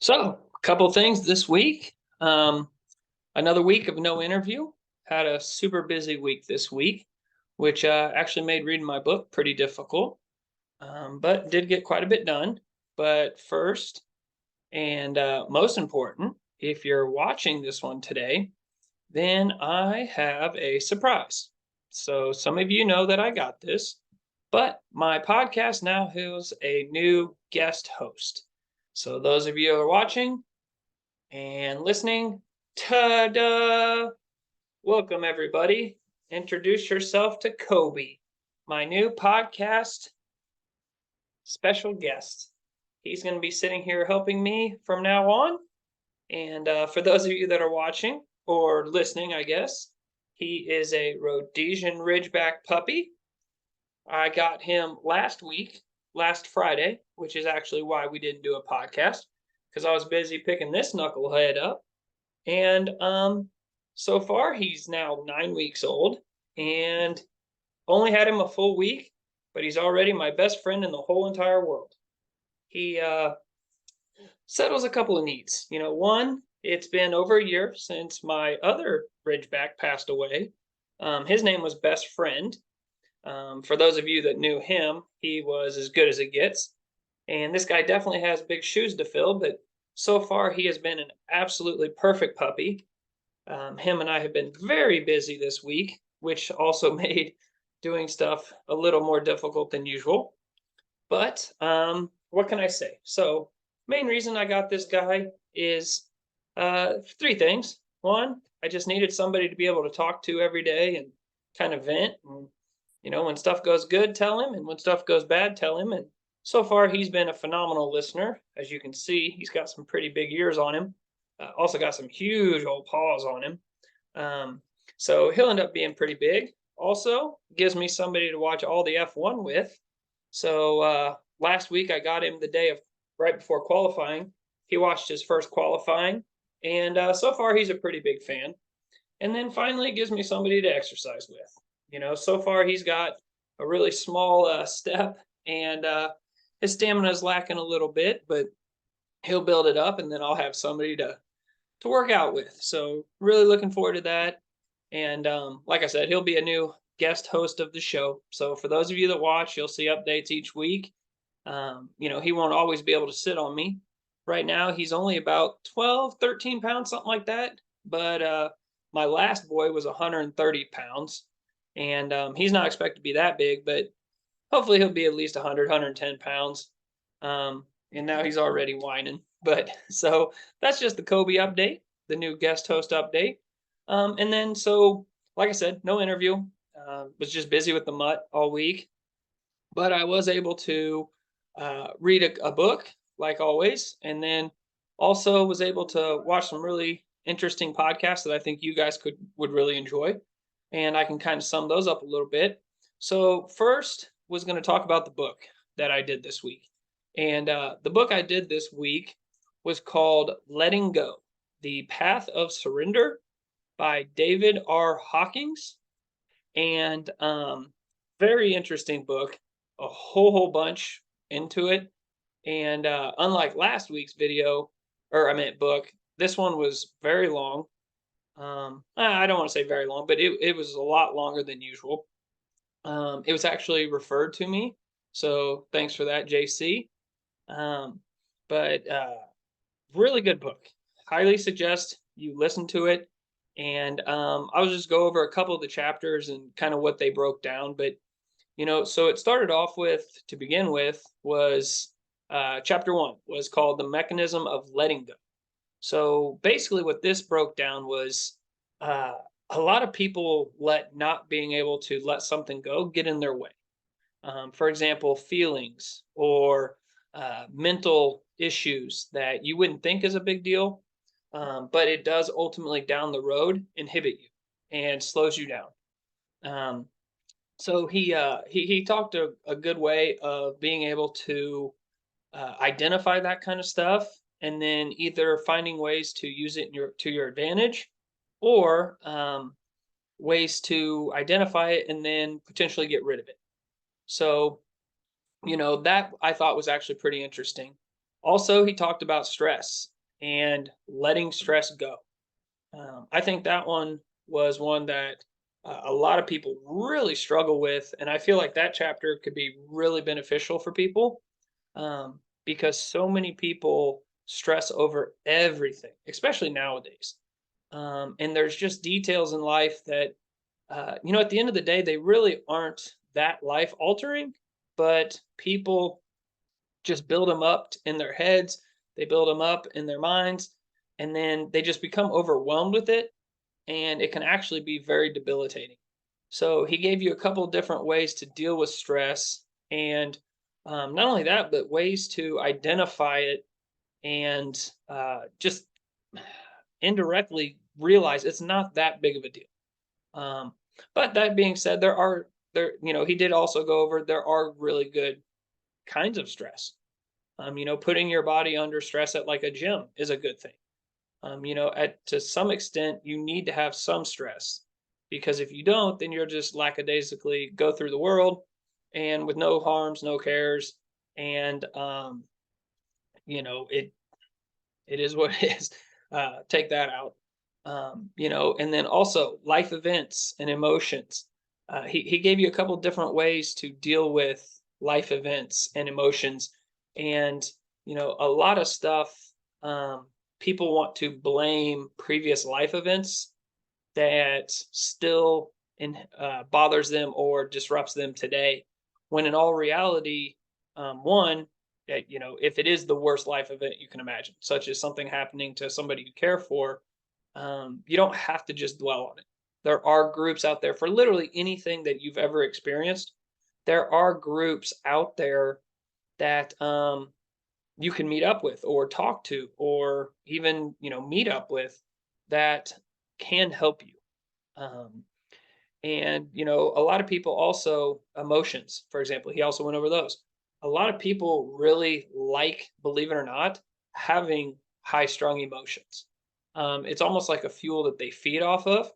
So, a couple things this week. Another week of no interview. Had a super busy week this week, which actually made reading my book pretty difficult, but did get quite a bit done. But first, and most important, if you're watching this one today, then I have a surprise. So, some of you know that I got this, but my podcast now has a new guest host. So, those of you who are watching, and listening. Ta-da! Welcome, everybody. Introduce yourself to Kobe, my new podcast special guest. He's going to be sitting here helping me from now on. And for those of you that are watching or listening, I guess, he is a Rhodesian Ridgeback puppy. I got him last Friday, which is actually why we didn't do a podcast because I was busy picking this knucklehead up. And so far he's now 9 weeks old and only had him a full week, but he's already my best friend in the whole entire world. He settles a couple of needs. One, it's been over a year since my other Ridgeback passed away. His name was Best Friend. For those of you that knew him, he was as good as it gets. And this guy definitely has big shoes to fill, but so far he has been an absolutely perfect puppy. Him and I have been very busy this week, which also made doing stuff a little more difficult than usual. But what can I say? So, main reason I got this guy is three things. One, I just needed somebody to be able to talk to every day and kind of vent. And, when stuff goes good, tell him. And when stuff goes bad, tell him. And so far, he's been a phenomenal listener. As you can see, he's got some pretty big ears on him. Also got some huge old paws on him. So he'll end up being pretty big. Also, gives me somebody to watch all the F1 with. So last week I got him the day of right before qualifying. He watched his first qualifying, and so far he's a pretty big fan. And then finally, it gives me somebody to exercise with. So far he's got a really small step, and his stamina is lacking a little bit, but he'll build it up, and then I'll have somebody to work out with. So really looking forward to that. And like I said, he'll be a new guest host of the show. So for those of you that watch, you'll see updates each week. He won't always be able to sit on me. Right now, he's only about 12, 13 pounds, something like that. But my last boy was 130 pounds. And he's not expected to be that big, but hopefully he'll be at least 100, 110 pounds. And now he's already whining. But so that's just the Kobe update, the new guest host update. And then, so like I said, no interview. Was just busy with the mutt all week. But I was able to read a book, like always. And then also was able to watch some really interesting podcasts that I think you guys would really enjoy. And I can kind of sum those up a little bit. So first was going to talk about the book that I did this week. And the book I did this week was called Letting Go, The Path of Surrender by David R. Hawkins. And very interesting book, a whole bunch into it. And unlike last week's video, or I meant book, this one was very long. I don't want to say very long, but it was a lot longer than usual. It was actually referred to me. So thanks for that, JC. But really good book. Highly suggest you listen to it. And I'll just go over a couple of the chapters and kind of what they broke down. But, so it started off with, to begin with, was chapter 1 was called The Mechanism of Letting Go. So basically what this broke down was a lot of people let not being able to let something go get in their way. For example, feelings or mental issues that you wouldn't think is a big deal, but it does ultimately down the road inhibit you and slows you down. So he talked a good way of being able to identify that kind of stuff, and then either finding ways to use it to your advantage, or ways to identify it and then potentially get rid of it. So, that I thought was actually pretty interesting. Also, he talked about stress and letting stress go. I think that one was one that a lot of people really struggle with, and I feel like that chapter could be really beneficial for people, because so many people stress over everything, especially nowadays. And there's just details in life that, at the end of the day, they really aren't that life altering, but people just build them up in their heads, they build them up in their minds, and then they just become overwhelmed with it, and it can actually be very debilitating. So he gave you a couple different ways to deal with stress, and not only that, but ways to identify it and just indirectly realize it's not that big of a deal. Um, but that being said, he did also go over there are really good kinds of stress. Putting your body under stress at like a gym is a good thing. At to some extent, you need to have some stress because if you don't, then you're just lackadaisically go through the world and with no harms, no cares, and it is what it is. Take that out. And then also life events and emotions. He gave you a couple different ways to deal with life events and emotions, and a lot of stuff. People want to blame previous life events that still bothers them or disrupts them today, when in all reality, one, if it is the worst life event you can imagine, such as something happening to somebody you care for, you don't have to just dwell on it. There are groups out there for literally anything that you've ever experienced. There are groups out there that you can meet up with or talk to or even meet up with that can help you. um, and a lot of people also emotions, for example, he also went over those. A lot of people really like, believe it or not, having high strung emotions. It's almost like a fuel that they feed off of,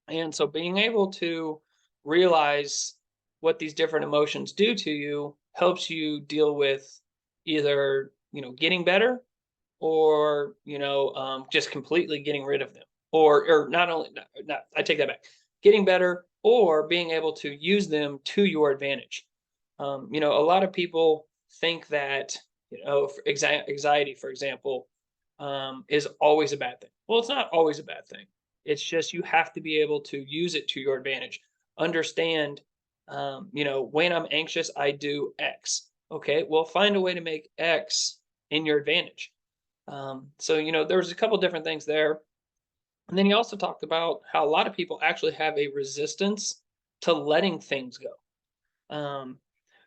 and so being able to realize what these different emotions do to you helps you deal with either getting better, or just completely getting rid of them, or not only not, I take that back, getting better or being able to use them to your advantage. A lot of people think that anxiety, for example, is always a bad thing. Well, it's not always a bad thing. It's just you have to be able to use it to your advantage. Understand, when I'm anxious, I do X. Okay, well, find a way to make X in your advantage. So, there's a couple different things there. And then he also talked about how a lot of people actually have a resistance to letting things go,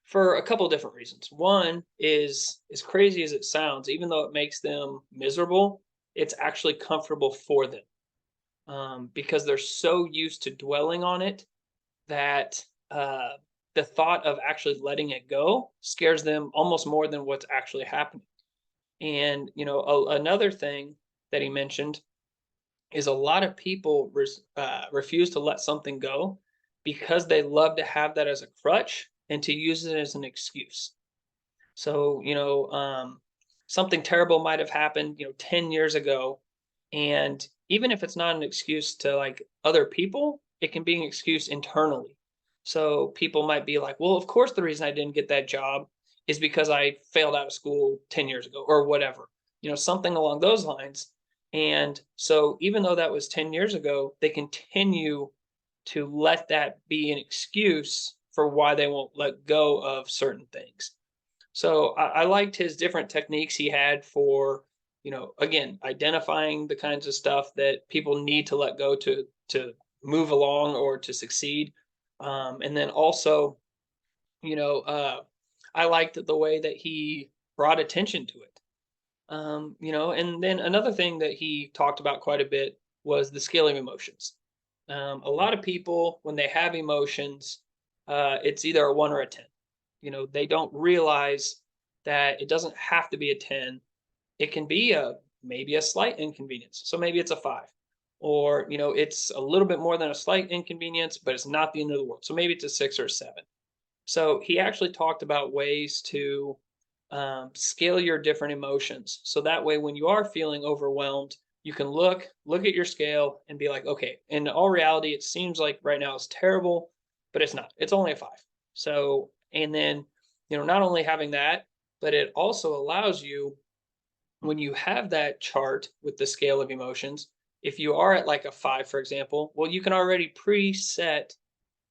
for a couple different reasons. One is, as crazy as it sounds, even though it makes them miserable, it's actually comfortable for them, because they're so used to dwelling on it that the thought of actually letting it go scares them almost more than what's actually happening. And another thing that he mentioned is a lot of people refuse to let something go because they love to have that as a crutch and to use it as an excuse. So something terrible might have happened 10 years ago, and even if it's not an excuse to like other people, it can be an excuse internally. So people might be like, well, of course the reason I didn't get that job is because I failed out of school 10 years ago or whatever, something along those lines. And so even though that was 10 years ago, they continue to let that be an excuse for why they won't let go of certain things. So I liked his different techniques he had for, again, identifying the kinds of stuff that people need to let go to move along or to succeed. And then also, you know, uh, I liked the way that he brought attention to it. And then another thing that he talked about quite a bit was the scaling emotions. A lot of people, when they have emotions, it's either a 1 or a 10. They don't realize that it doesn't have to be a 10. It can be maybe a slight inconvenience. So maybe it's a 5. Or, it's a little bit more than a slight inconvenience, but it's not the end of the world. So maybe it's a 6 or a 7. So he actually talked about ways to scale your different emotions. So that way, when you are feeling overwhelmed, you can look at your scale and be like, okay, in all reality, it seems like right now it's terrible, but it's not. It's only a 5. So, and then, not only having that, but it also allows you, when you have that chart with the scale of emotions, if you are at like a 5, for example, well, you can already preset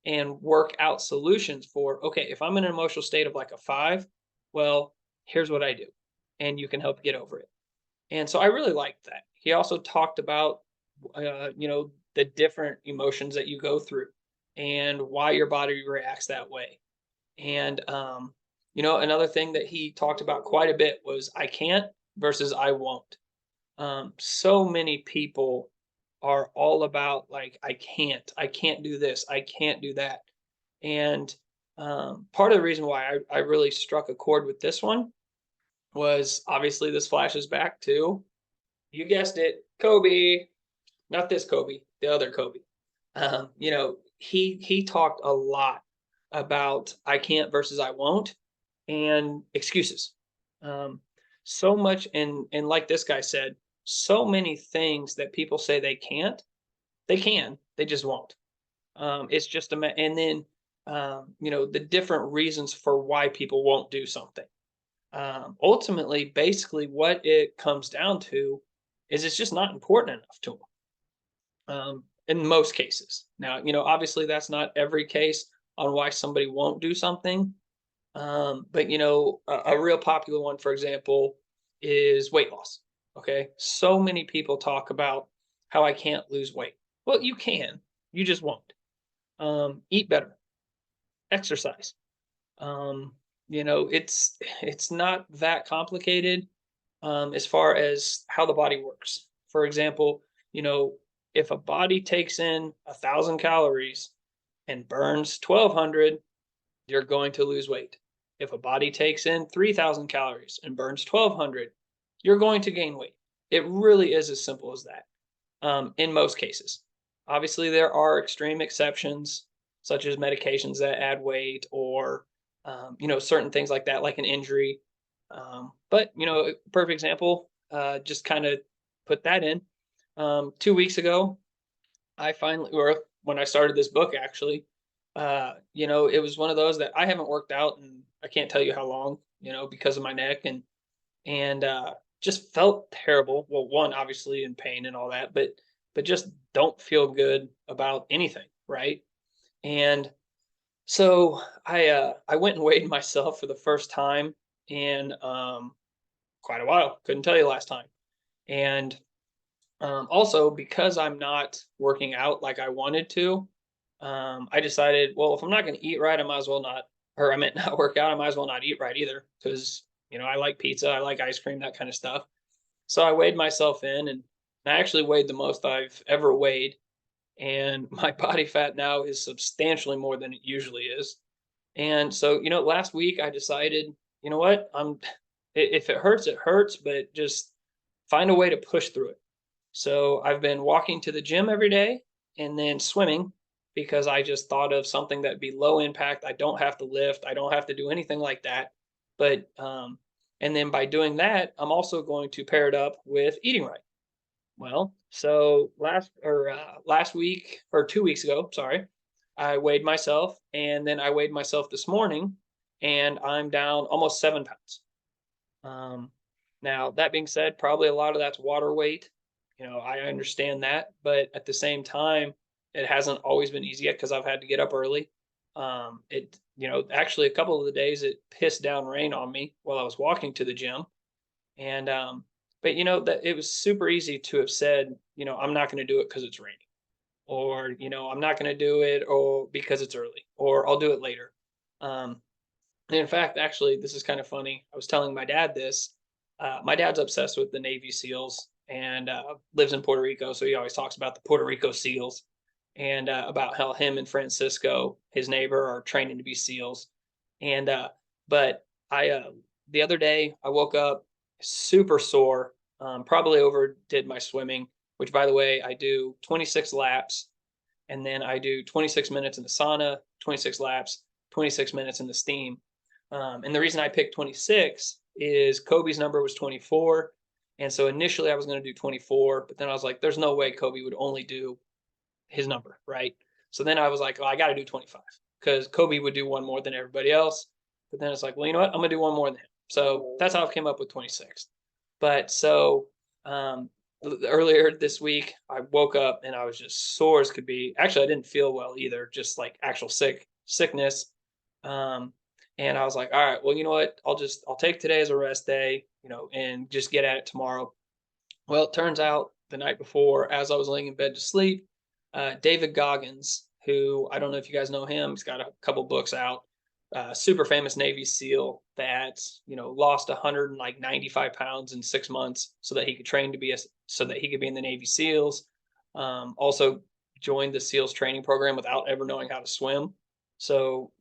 and work out solutions for, okay, if I'm in an emotional state of like a 5, well, here's what I do. And you can help get over it. And so I really liked that. He also talked about, the different emotions that you go through and why your body reacts that way. And, another thing that he talked about quite a bit was I can't versus I won't. So many people are all about like, I can't do this, I can't do that. And part of the reason why I really struck a chord with this one was obviously this flashes back to, you guessed it, Kobe, not this Kobe, the other Kobe. He talked a lot about I can't versus I won't and excuses. Um, so much, and like this guy said, so many things that people say they can, they just won't. It's just and then the different reasons for why people won't do something. Ultimately, basically, what it comes down to is it's just not important enough to them. In most cases. Now, obviously, that's not every case on why somebody won't do something. But a real popular one, for example, is weight loss. Okay, so many people talk about how I can't lose weight. Well, you can, you just won't. Eat better, exercise. It's not that complicated as far as how the body works. For example, if a body takes in 1,000 calories and burns 1,200, you're going to lose weight. If a body takes in 3,000 calories and burns 1,200, you're going to gain weight. It really is as simple as that in most cases. Obviously, there are extreme exceptions, such as medications that add weight or, certain things like that, like an injury. But, a perfect example, just kind of put that in. 2 weeks ago, or when I started this book, actually, it was one of those that I haven't worked out and I can't tell you how long, because of my neck and just felt terrible. Well, one, obviously in pain and all that, but just don't feel good about anything, right? And so I went and weighed myself for the first time in quite a while. Couldn't tell you last time. And also, because I'm not working out like I wanted to, I decided, well, if I'm not going to eat right, I might as well not, or I meant not work out, I might as well not eat right either. Because, I like pizza, I like ice cream, that kind of stuff. So I weighed myself in and I actually weighed the most I've ever weighed. And my body fat now is substantially more than it usually is. And so, last week I decided, you know what, if it hurts, it hurts, but just find a way to push through it. So I've been walking to the gym every day and then swimming because I just thought of something that'd be low impact. I don't have to lift, I don't have to do anything like that. But and then by doing that, I'm also going to pair it up with eating right. Well, so last week or 2 weeks ago, sorry, I weighed myself and then I weighed myself this morning and I'm down almost 7 pounds. Um, Now, that being said, probably a lot of that's water weight. I understand that, but at the same time, it hasn't always been easy yet because I've had to get up early. Actually, a couple of the days it pissed down rain on me while I was walking to the gym, and but that it was super easy to have said, I'm not going to do it because it's raining, or I'm not going to do it or because it's early, or I'll do it later. Um, and in fact, actually, this is kind of funny. I was telling my dad this. My dad's obsessed with the Navy SEALs and lives in Puerto Rico, so he always talks about the Puerto Rico SEALs and about how him and Francisco, his neighbor, are training to be SEALs. And but I the other day I woke up super sore. Probably overdid my swimming, which by the way I do 26 laps, and then I do 26 minutes in the sauna, 26 laps, 26 minutes in the steam. And the reason I picked 26 is Kobe's number was 24. And so initially I was going to do 24, but then I was like, there's no way Kobe would only do his number, right? So then I was like, oh, I got to do 25 because Kobe would do one more than everybody else. But then it's like, well, you know what? I'm going to do one more than him. So that's how I came up with 26. But so um, earlier this week, I woke up and I was just sore as could be. Actually, I didn't feel well either, just like actual sickness. Um, and I was like, all right, well, you know what? I'll take today as a rest day, and just get at it tomorrow. Well, it turns out the night before, as I was laying in bed to sleep, David Goggins, who I don't know if you guys know him, he's got a couple books out. Super famous Navy SEAL that lost 195 pounds in 6 months so that he could train to be so that he could be in the Navy SEALs. Also joined the SEALs training program without ever knowing how to swim. So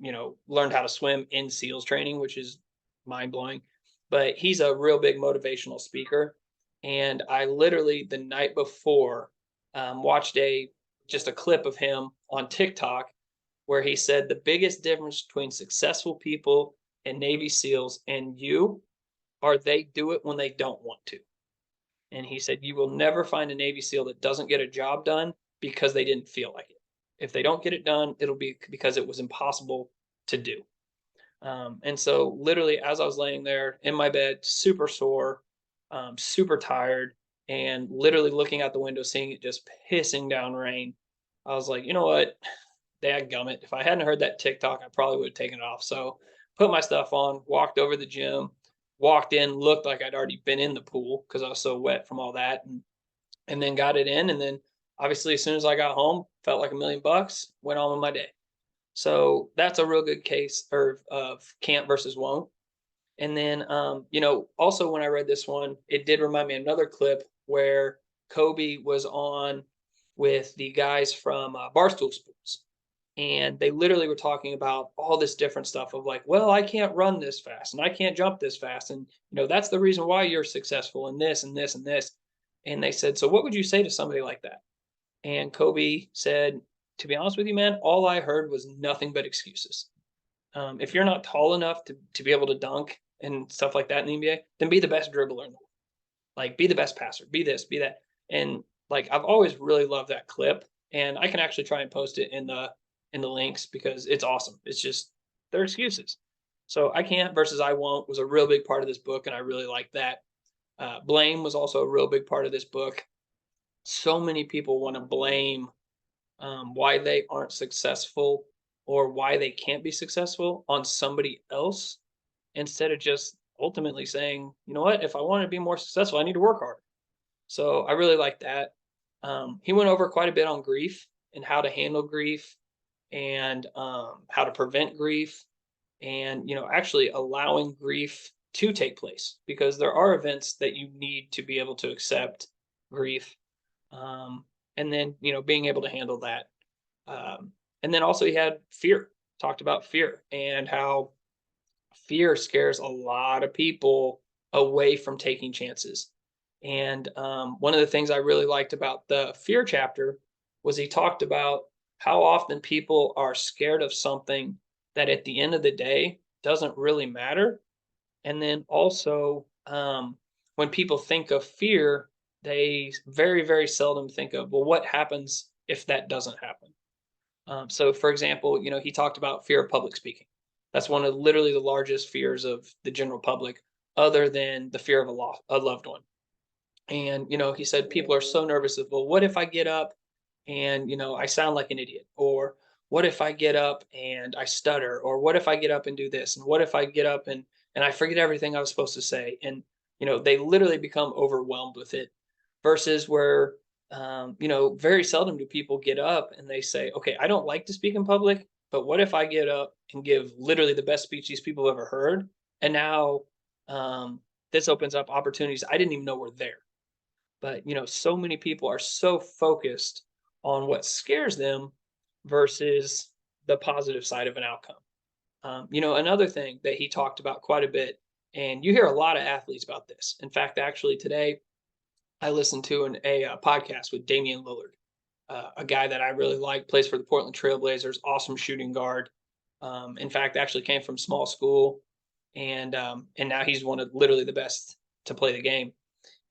learned how to swim in SEALs training, which is mind blowing. But he's a real big motivational speaker, and I literally the night before watched just a clip of him on TikTok where he said the biggest difference between successful people and Navy SEALs and you are they do it when they don't want to. And he said you will never find a Navy SEAL that doesn't get a job done because they didn't feel like it. If they don't get it done, it'll be because it was impossible to do. And so literally as I was laying there in my bed, super sore, super tired, and literally looking out the window, seeing it just pissing down rain, I was like, you know what? Dadgummit. If I hadn't heard that TikTok, I probably would have taken it off. So put my stuff on, walked over to the gym, walked in, looked like I'd already been in the pool because I was so wet from all that, and then got it in. And then obviously, as soon as I got home, felt like $1,000,000, went on with my day. So that's a real good case of can't versus won't. And then, also when I read this one, it did remind me of another clip where Kobe was on with the guys from Barstool Sports. And they literally were talking about all this different stuff of like, well, I can't run this fast and I can't jump this fast. And, that's the reason why you're successful in this and this and this. And they said, so what would you say to somebody like that? And Kobe said, to be honest with you, man, all I heard was nothing but excuses. If you're not tall enough to be able to dunk and stuff like that in the NBA, then be the best dribbler in the world. Like, be the best passer, be this, be that. And like, I've always really loved that clip, and I can actually try and post it in the links because it's awesome. It's just they're excuses. So I can't versus I won't was a real big part of this book, and I really like that. Blame was also a real big part of this book. So many people want to blame why they aren't successful or why they can't be successful on somebody else instead of just ultimately saying, you know what, if I want to be more successful, I need to work hard. So I really like that. He went over quite a bit on grief and how to handle grief and how to prevent grief and, actually allowing grief to take place because there are events that you need to be able to accept grief. Um, and then, being able to handle that. And then also he had fear, talked about fear and how fear scares a lot of people away from taking chances. And one of the things I really liked about the fear chapter was he talked about how often people are scared of something that at the end of the day doesn't really matter. And then also, when people think of fear, they very, very seldom think of, well, what happens if that doesn't happen? So, for example, he talked about fear of public speaking. That's one of literally the largest fears of the general public, other than the fear of a loved one. And, he said people are so nervous of, well, what if I get up and, I sound like an idiot? Or what if I get up and I stutter? Or what if I get up and do this? And what if I get up and I forget everything I was supposed to say? And, they literally become overwhelmed with it versus where, very seldom do people get up and they say, okay, I don't like to speak in public, but what if I get up and give literally the best speech these people have ever heard? And now this opens up opportunities I didn't even know were there. But, so many people are so focused on what scares them versus the positive side of an outcome. Another thing that he talked about quite a bit, and you hear a lot of athletes about this. In fact, actually today, I listened to a podcast with Damian Lillard, a guy that I really like, plays for the Portland Trailblazers, awesome shooting guard. In fact, actually came from small school. and now he's one of literally the best to play the game.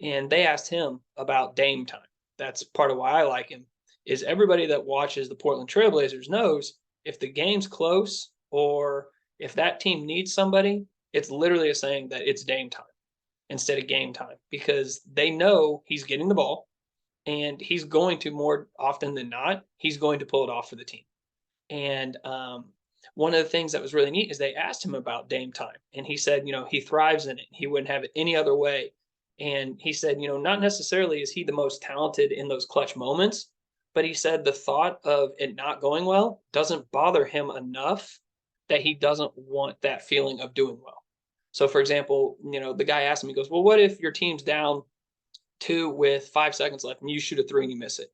And they asked him about Dame time. That's part of why I like him. Is everybody that watches the Portland Trailblazers knows if the game's close or if that team needs somebody, it's literally a saying that it's Dame time instead of game time because they know he's getting the ball and he's going to more often than not, he's going to pull it off for the team. And one of the things that was really neat is they asked him about Dame time, and he said, he thrives in it. He wouldn't have it any other way. And he said, not necessarily is he the most talented in those clutch moments, but he said the thought of it not going well doesn't bother him enough that he doesn't want that feeling of doing well. So, for example, the guy asked him, he goes, well, what if your team's down two with 5 seconds left and you shoot a three and you miss it?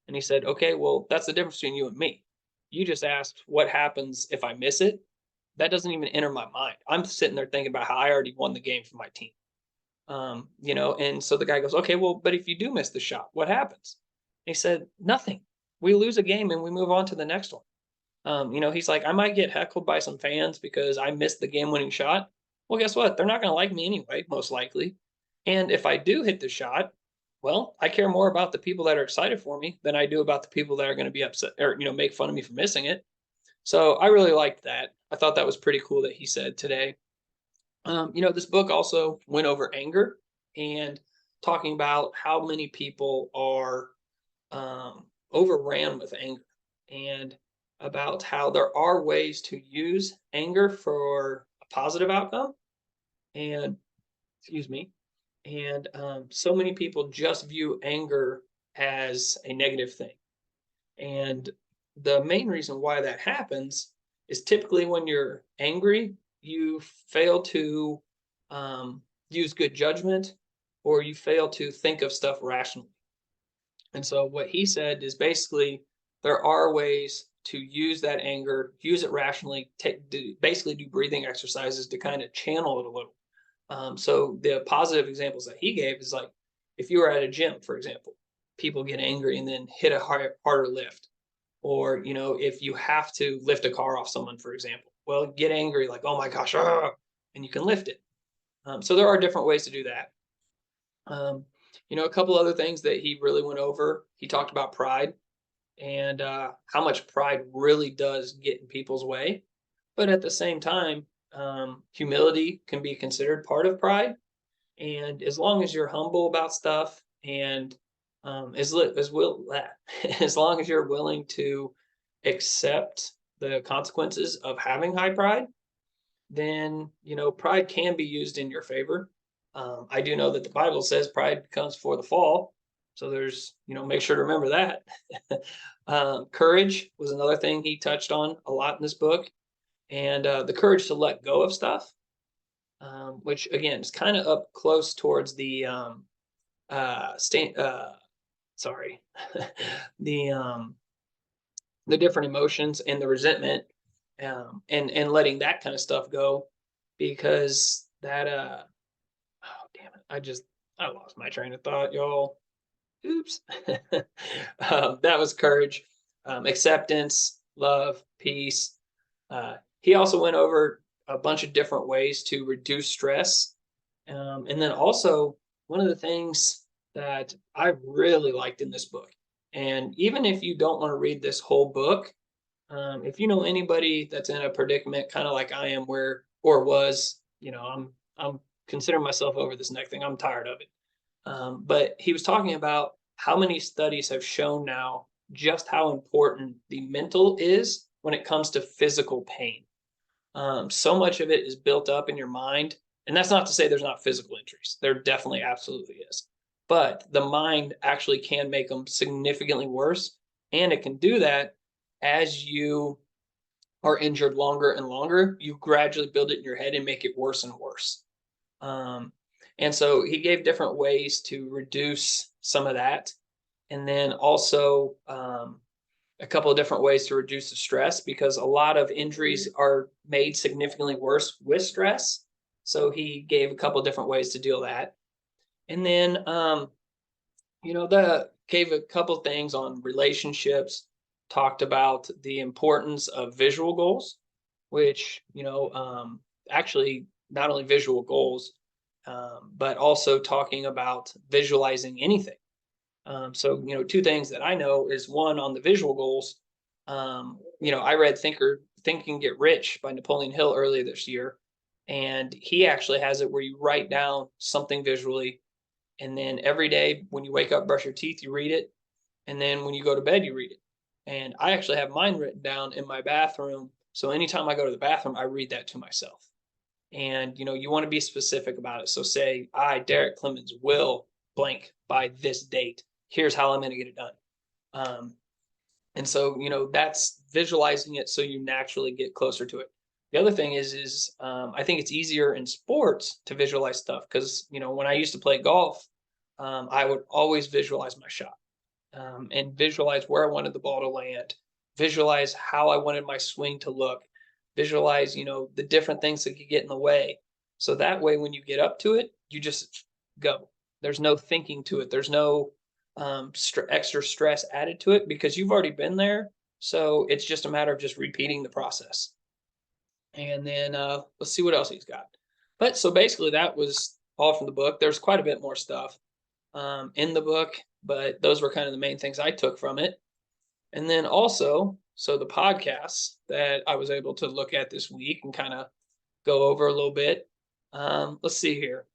And he said, okay, well, that's the difference between you and me. You just asked what happens if I miss it. That doesn't even enter my mind. I'm sitting there thinking about how I already won the game for my team. And so the guy goes, okay, well, but if you do miss the shot, what happens? And he said, nothing. We lose a game and we move on to the next one. He's like, I might get heckled by some fans because I missed the game winning shot. Well, guess what? They're not going to like me anyway, most likely. And if I do hit the shot, well, I care more about the people that are excited for me than I do about the people that are going to be upset or, make fun of me for missing it. So I really liked that. I thought that was pretty cool that he said today. This book also went over anger and talking about how many people are overran with anger and about how there are ways to use anger for a positive outcome. And, excuse me, and so many people just view anger as a negative thing. And the main reason why that happens is typically when you're angry, you fail to use good judgment or you fail to think of stuff rationally. And so what he said is basically there are ways to use that anger, use it rationally, basically do breathing exercises to kind of channel it a little. So the positive examples that he gave is like if you were at a gym, for example, people get angry and then hit a harder lift. Or, if you have to lift a car off someone, for example, well, get angry like, oh my gosh, and you can lift it. So there are different ways to do that. A couple other things that he really went over. He talked about pride and how much pride really does get in people's way. But at the same time, humility can be considered part of pride. And as long as you're humble about stuff and as as long as you're willing to accept the consequences of having high pride, then pride can be used in your favor. I do know that the Bible says pride comes before the fall, so there's make sure to remember that. Courage was another thing he touched on a lot in this book, and the courage to let go of stuff, which again is kind of up close towards the sorry, the different emotions and the resentment, and letting that kind of stuff go, because that oh damn it, I lost my train of thought, y'all. Oops. That was courage, acceptance, love, peace. He also went over a bunch of different ways to reduce stress, and then also one of the things that I really liked in this book. And even if you don't want to read this whole book, if you know anybody that's in a predicament, kind of like I am, where or was, I'm considering myself over this neck thing. I'm tired of it. But he was talking about how many studies have shown now just how important the mental is when it comes to physical pain. So much of it is built up in your mind. And that's not to say there's not physical injuries. There definitely absolutely is. But the mind actually can make them significantly worse. And it can do that as you are injured longer and longer. You gradually build it in your head and make it worse and worse. And so he gave different ways to reduce some of that. And then also a couple of different ways to reduce the stress, because a lot of injuries are made significantly worse with stress. So he gave a couple of different ways to deal with that. And then, gave a couple of things on relationships, talked about the importance of visual goals, which, actually not only visual goals, but also talking about visualizing anything. So, two things that I know is one on the visual goals. I read Think and Get Rich by Napoleon Hill earlier this year, and he actually has it where you write down something visually, and then every day when you wake up, brush your teeth, you read it, and then when you go to bed, you read it. And I actually have mine written down in my bathroom. So anytime I go to the bathroom, I read that to myself. And you want to be specific about it. So say, I, Derek Clemens, will blank by this date. Here's how I'm going to get it done. Um, and so that's visualizing it so you naturally get closer to it. The other thing is I think it's easier in sports to visualize stuff because when I used to play golf, I would always visualize my shot, and visualize where I wanted the ball to land, visualize how I wanted my swing to look, visualize, the different things that could get in the way. So that way, when you get up to it, you just go. There's no thinking to it. There's no extra stress added to it because you've already been there. So it's just a matter of just repeating the process. And then let's see what else he's got. But so basically, that was all from the book. There's quite a bit more stuff in the book, but those were kind of the main things I took from it. And then also, so the podcasts that I was able to look at this week and kind of go over a little bit. Let's see here.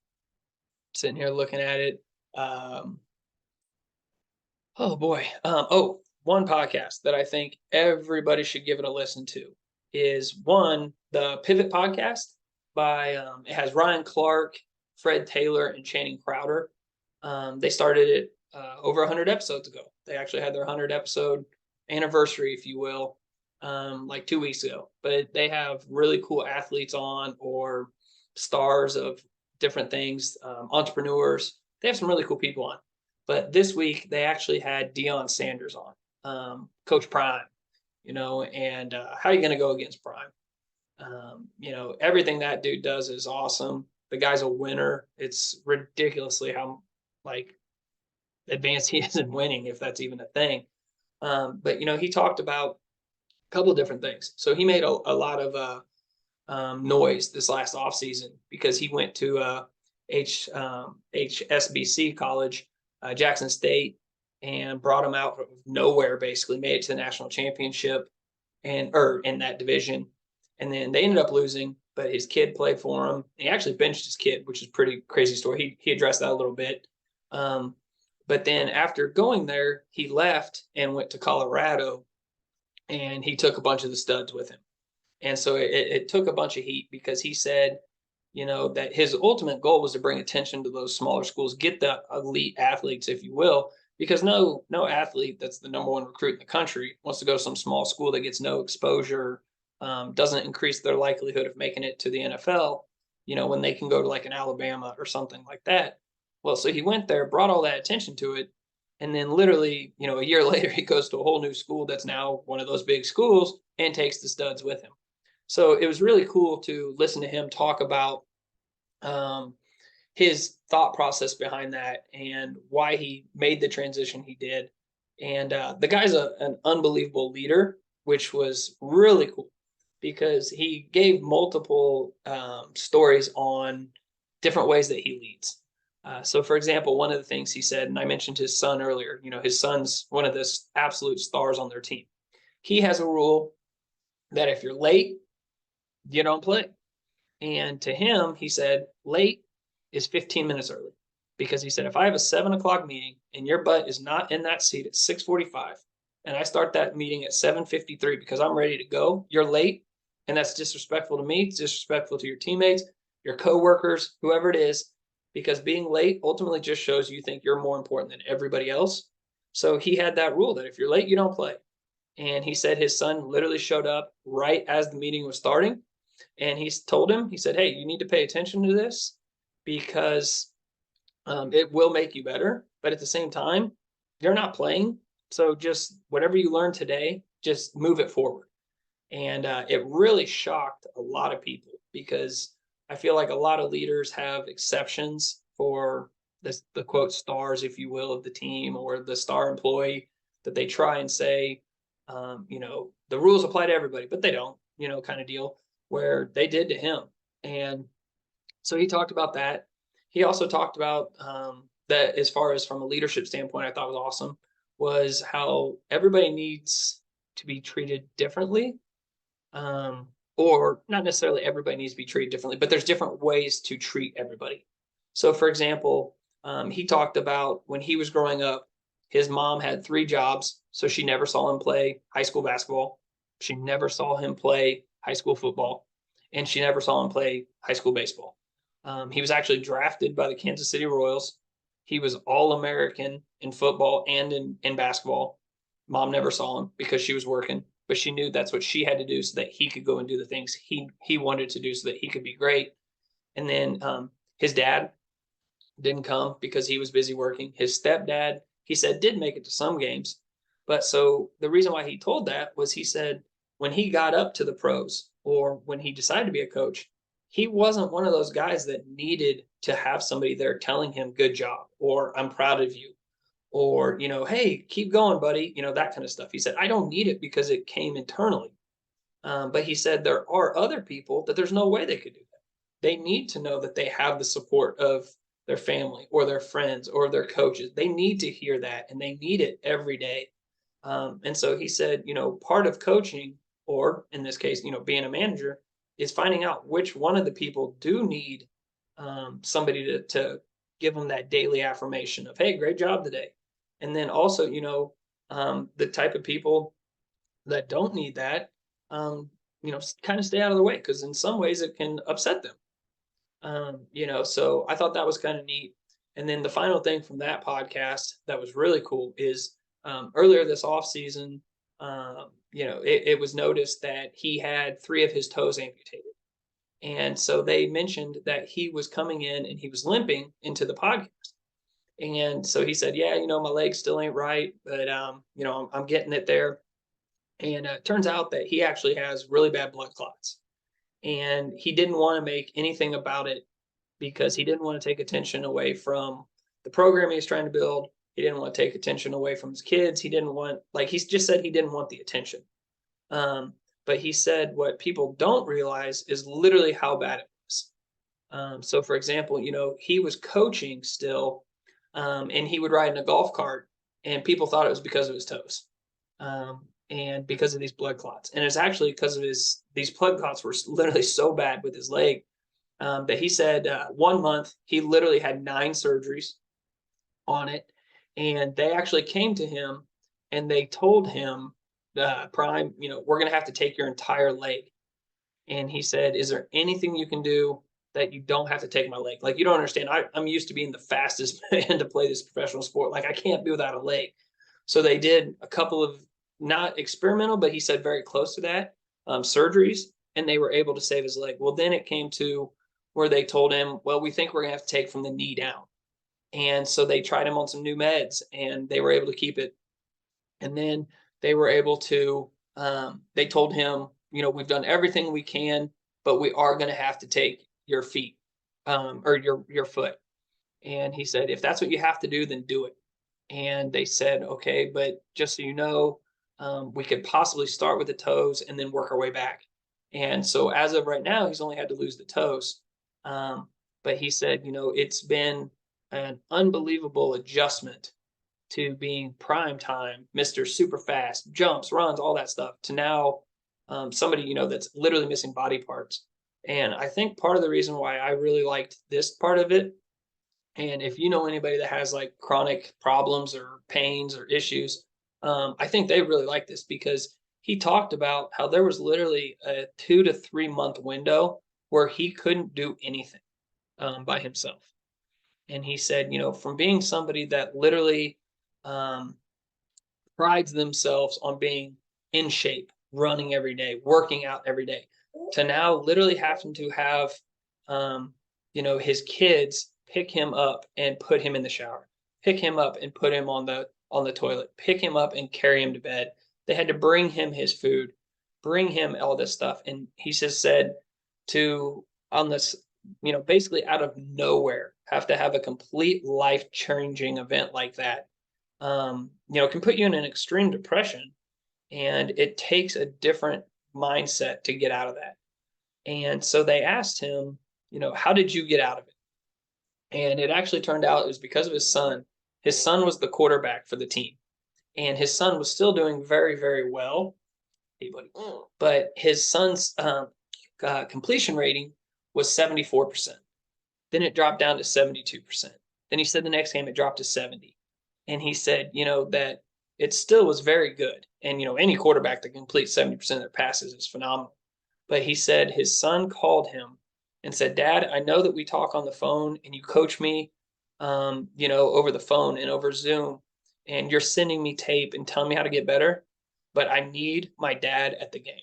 Sitting here looking at it. Oh boy. One podcast that I think everybody should give it a listen to is the Pivot Podcast by it has Ryan Clark, Fred Taylor, and Channing Crowder. They started it over 100 episodes ago. They actually had their 100 episode anniversary, if you will, like 2 weeks ago. But they have really cool athletes on, or stars of different things, entrepreneurs. They have some really cool people on. But this week they actually had Deion Sanders on, Coach Prime, and how are you going to go against Prime? Everything that dude does is awesome. The guy's a winner. It's ridiculously how like advanced he is in winning, if that's even a thing. But he talked about a couple of different things. So he made a lot of noise this last off season because he went to HSBC college, Jackson State, and brought him out of nowhere. Basically, made it to the national championship or in that division, and then they ended up losing. But his kid played for him. He actually benched his kid, which is a pretty crazy story. He addressed that a little bit. But then after going there, he left and went to Colorado, and he took a bunch of the studs with him. And so it took a bunch of heat because he said, that his ultimate goal was to bring attention to those smaller schools, get the elite athletes, if you will, because no athlete that's the number one recruit in the country wants to go to some small school that gets no exposure, doesn't increase their likelihood of making it to the NFL, when they can go to like an Alabama or something like that. Well, so he went there, brought all that attention to it, and then literally, a year later, he goes to a whole new school that's now one of those big schools and takes the studs with him. So it was really cool to listen to him talk about his thought process behind that and why he made the transition he did. And the guy's an unbelievable leader, which was really cool because he gave multiple stories on different ways that he leads. So, for example, one of the things he said, and I mentioned his son earlier, his son's one of the absolute stars on their team. He has a rule that if you're late, you don't play. And to him, he said, late is 15 minutes early. Because he said, if I have a 7 o'clock meeting and your butt is not in that seat at 6:45, and I start that meeting at 7:53 because I'm ready to go, you're late. And that's disrespectful to me. It's disrespectful to your teammates, your coworkers, whoever it is, because being late ultimately just shows you think you're more important than everybody else. So he had that rule that if you're late, you don't play. And he said his son literally showed up right as the meeting was starting. And he told him, he said, hey, you need to pay attention to this because it will make you better. But at the same time, you're not playing. So just whatever you learn today, just move it forward. And it really shocked a lot of people because I feel like a lot of leaders have exceptions for the quote stars, if you will, of the team or the star employee that they try and say, the rules apply to everybody, but they don't, kind of deal where they did to him. And So he talked about that. He also talked about that as far as from a leadership standpoint, I thought was awesome was how everybody needs to be treated differently, um, or not necessarily everybody needs to be treated differently, but there's different ways to treat everybody. So, for example, he talked about when he was growing up, his mom had three jobs, so she never saw him play high school basketball. She never saw him play high school football, and she never saw him play high school baseball. He was actually drafted by the Kansas City Royals. He was All American in football and in basketball. Mom never saw him because she was working, but she knew that's what she had to do so that he could go and do the things he wanted to do so that he could be great. And then his dad didn't come because he was busy working. His stepdad, he said, did make it to some games. But so the reason why he told that was he said when he got up to the pros or when he decided to be a coach, he wasn't one of those guys that needed to have somebody there telling him, good job, or I'm proud of you, or, hey, keep going, buddy, that kind of stuff. He said, I don't need it because it came internally. But he said there are other people that there's no way they could do that. They need to know that they have the support of their family or their friends or their coaches. They need to hear that and they need it every day. And so he said, part of coaching, or in this case, being a manager, is finding out which one of the people do need somebody to give them that daily affirmation of, hey, great job today. And then also, the type of people that don't need that, kind of stay out of the way because in some ways it can upset them. So I thought that was kind of neat. And then the final thing from that podcast that was really cool is earlier this off season, it was noticed that he had three of his toes amputated. And so they mentioned that he was coming in and he was limping into the podcast. And so he said, yeah, my leg still ain't right, but, I'm getting it there. And it turns out that he actually has really bad blood clots. And he didn't want to make anything about it because he didn't want to take attention away from the program he was trying to build. He didn't want to take attention away from his kids. He didn't want, like, he just said he didn't want the attention. But he said what people don't realize is literally how bad it was. So, for example, he was coaching still, and he would ride in a golf cart, and people thought it was because of his toes. And because of these blood clots. And it's actually because of these blood clots were literally so bad with his leg that he said 1 month he literally had 9 surgeries on it. And they actually came to him and they told him, Prime, we're going to have to take your entire leg. And he said, is there anything you can do that you don't have to take my leg? Like, you don't understand. I'm used to being the fastest man to play this professional sport. Like, I can't be without a leg. So they did a couple of not experimental, but he said very close to that surgeries, and they were able to save his leg. Well, then it came to where they told him, well, we think we're going to have to take from the knee down. And so they tried him on some new meds and they were able to keep it. And then they were able to, they told him, we've done everything we can, but we are going to have to take your feet or your foot. And he said, if that's what you have to do, then do it. And they said, okay, but just so you know, we could possibly start with the toes and then work our way back. And so as of right now, he's only had to lose the toes. But he said, it's been an unbelievable adjustment to being prime time, Mr. Super Fast, jumps, runs, all that stuff, to now somebody, that's literally missing body parts. And I think part of the reason why I really liked this part of it, and if you know anybody that has like chronic problems or pains or issues, I think they really like this because he talked about how there was literally a 2 to 3 month window where he couldn't do anything by himself. And he said, from being somebody that literally um, prides themselves on being in shape, running every day, working out every day, to now literally having to have, his kids pick him up and put him in the shower, pick him up and put him on the toilet, pick him up and carry him to bed. They had to bring him his food, bring him all this stuff. And he just said to on this, basically out of nowhere, have to have a complete life changing event like that, can put you in an extreme depression. And it takes a different mindset to get out of that. And so they asked him, how did you get out of it? And it actually turned out it was because of his son. His son was the quarterback for the team, and his son was still doing very, very well. Hey, buddy. But his son's completion rating was 74%. Then it dropped down to 72%. Then he said the next game it dropped to 70. And he said, that it still was very good. And, any quarterback that completes 70% of their passes is phenomenal. But he said his son called him and said, Dad, I know that we talk on the phone and you coach me, over the phone and over Zoom, and you're sending me tape and telling me how to get better, but I need my dad at the game.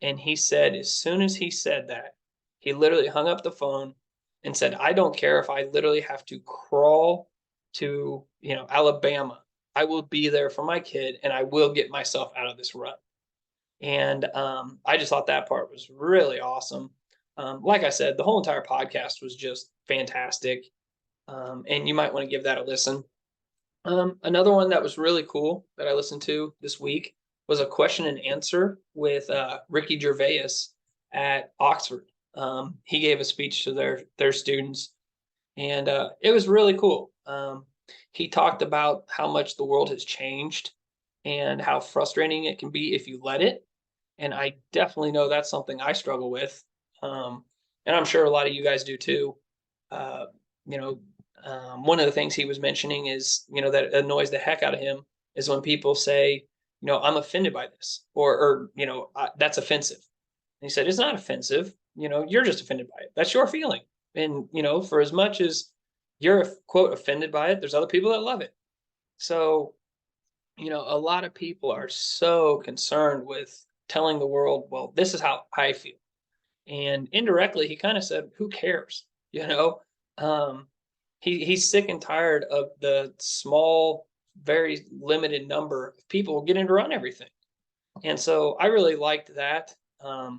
And he said, as soon as he said that, he literally hung up the phone and said, I don't care if I literally have to crawl to, Alabama. I will be there for my kid and I will get myself out of this rut. And I just thought that part was really awesome. Like I said, the whole entire podcast was just fantastic. And you might want to give that a listen. Another one that was really cool that I listened to this week was a question and answer with Ricky Gervais at Oxford. He gave a speech to their students, and it was really cool. He talked about how much the world has changed and how frustrating it can be if you let it. And I definitely know that's something I struggle with, and I'm sure a lot of you guys do too. Uh, you know, one of the things he was mentioning is, that annoys the heck out of him is when people say, I'm offended by this, or that's offensive. And he said, it's not offensive. You're just offended by it. That's your feeling. And, for as much as you're, quote, offended by it, there's other people that love it. So, a lot of people are so concerned with telling the world, well, this is how I feel. And indirectly, he kind of said, who cares? Um, he's sick and tired of the small, very limited number of people getting to run everything. And so I really liked that. And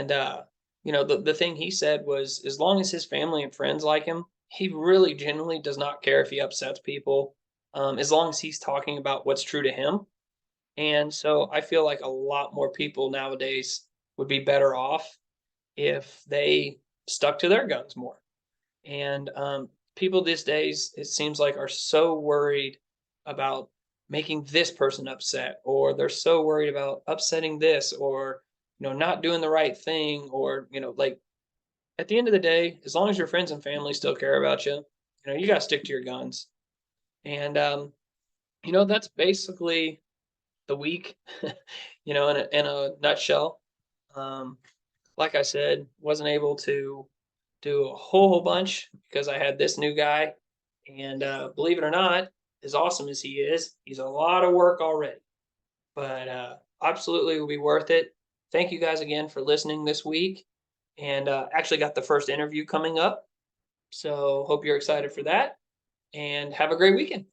the thing he said was, as long as his family and friends like him, he really genuinely does not care if he upsets people, as long as he's talking about what's true to him. And so I feel like a lot more people nowadays would be better off if they stuck to their guns more. And people these days, it seems like, are so worried about making this person upset, or they're so worried about upsetting this, or not doing the right thing, or like, at the end of the day, as long as your friends and family still care about you, you got to stick to your guns. And that's basically the week, in a nutshell. Um, like I said, wasn't able to do a whole bunch because I had this new guy. And believe it or not, as awesome as he is, he's a lot of work already. But absolutely will be worth it. Thank you guys again for listening this week. And actually got the first interview coming up. So hope you're excited for that. And have a great weekend.